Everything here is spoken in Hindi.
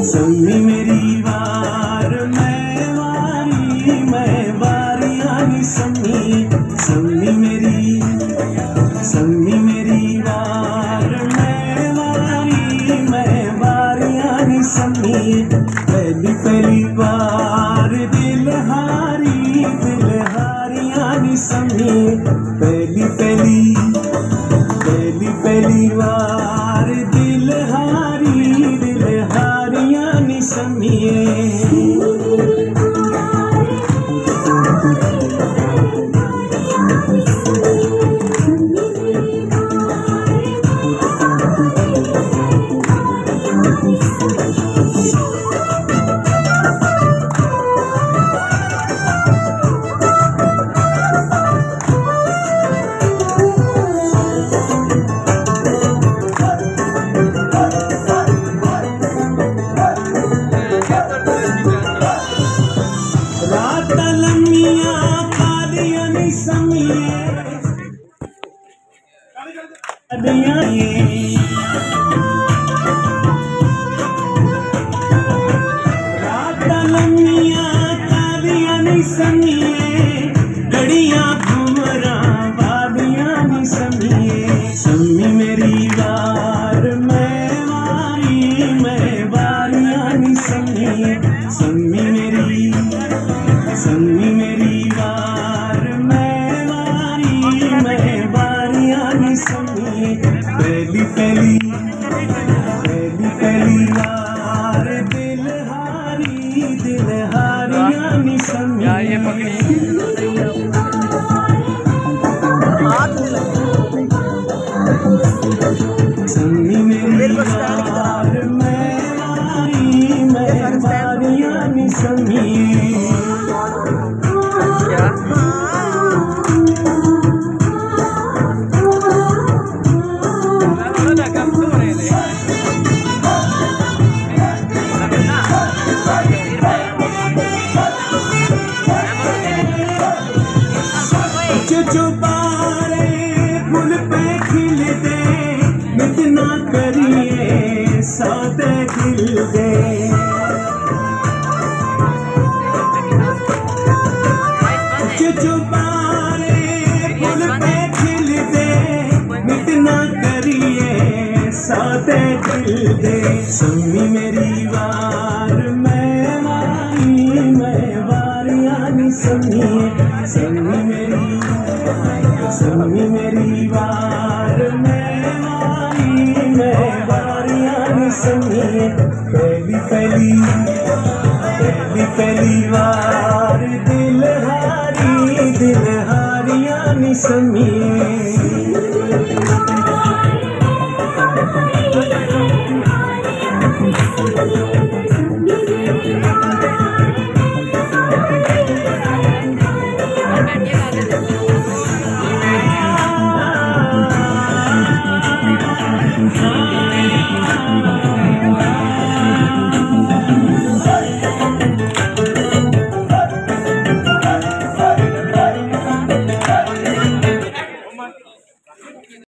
सम्मी मेरी वार मैं वारियां नी सम्मी मेरी वार मैं वारियां नी सम्मी। पहली बार दिल हारियां नी सम्मी। पहली बार दिल हारियां नी सम्मी। रात लम्मियां कादियां नी सम्मी। रात लम्मियां कादियां नी सम्मी। घड़ियां घुमरा वादियां नी सम्मी। सम्मी मेरी वार मैं वारियां नी सम्मी। सम्मी मेरी वार मैं वारियां नी सम्मी। पहली वार दिल हारियां नी सम्मी। सम्मी मेरी वार मैं वारियां नी सम्मी। चुबारे फूल पे खिलते नित ना करिए सादे दिल दे। चुबारे फूल पे खिलते नित ना करिए सादे दिल दे। सम्मी मेरी वार मैं वारियां नी सम्मी। सम्मी मेरी वार मैं वारियां नी सम्मी। पहली वार दिल हारियां नी सम्मी।